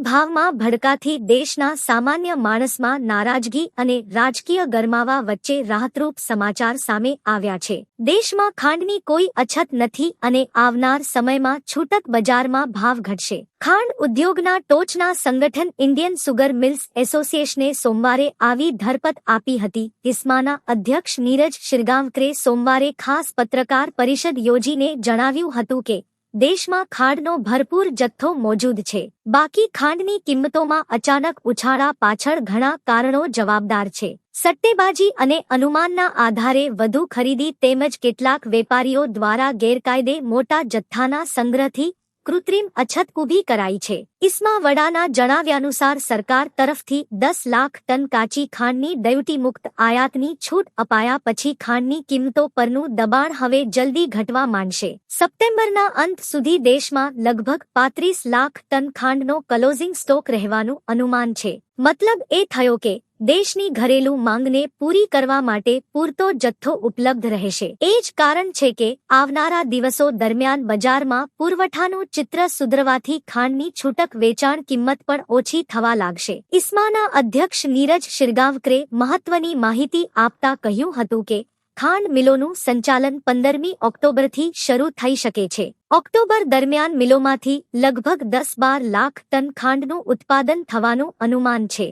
ભાવમાં ભડકાથી દેશના સામાન્ય માણસમાં નારાજગી અને રાજકીય ગરમાવા વચ્ચે રાહતરૂપ સમાચાર સામે આવ્યા છે। દેશમાં ખાંડની કોઈ અછત નથી અને આવનાર સમયમાં છૂટક બજારમાં ભાવ ઘટશે। ખાંડ ઉદ્યોગના ટોચના સંગઠન ઇન્ડિયન સુગર મિલ્સ એસોસિએશને સોમવારે આવી ધરપત આપી હતી। ઇસ્માના અધ્યક્ષ નીરજ શિરગાંવકરે સોમવારે ખાસ પત્રકાર પરિષદ યોજીને જણાવ્યું હતું કે દેશમાં ખાંડનો ભરપૂર જથ્થો મોજૂદ છે। બાકી ખાંડની કિંમતોમાં અચાનક ઉછાળા પાછળ ઘણા કારણો જવાબદાર છે। સટ્ટેબાજી અને અનુમાનના આધારે વધુ ખરીદી તેમજ કેટલાક વેપારીઓ દ્વારા ગેરકાયદે મોટા જથ્થાના સંગ્રહથી કૃત્રિમ અછત ઊભી કરાઈ છે। ઇસ્મા વડાના જણાવ્યાનુસાર સરકાર તરફથી 10 લાખ ટન કાચી ખાંડની ડ્યુટી મુક્ત આયાતની છૂટ અપાયા પછી ખાંડની કિંમતો પરનું દબાણ હવે જલ્દી ઘટવા માંડશે। સપ્ટેમ્બરના અંત સુધી દેશમાં લગભગ 35 લાખ ટન ખાંડનો ક્લોઝિંગ સ્ટોક રહેવાનું અનુમાન છે। મતલબ એ થયો કે દેશની ઘરેલું માંગને પૂરી કરવા માટે પૂરતો જથ્થો ઉપલબ્ધ રહેશે। એ જ કારણ છે કે આવનારા દિવસો દરમિયાન બજારમાં પુરવઠાનું ચિત્ર સુધરવાથી ખાંડની છૂટક વેચાણ કિંમત પણ ઓછી થવા લાગશે। ઇસ્માના અધ્યક્ષ નીરજ શિરગાંવકરે મહત્વની માહિતી આપતા કહ્યું હતું કે ખાંડ મિલોનું સંચાલન 15મી ઓક્ટોબરથી શરૂ થઈ શકે છે। ઓક્ટોબર દરમિયાન મિલોમાંથી લગભગ 10-12 લાખ ટન ખાંડનું ઉત્પાદન થવાનું અનુમાન છે।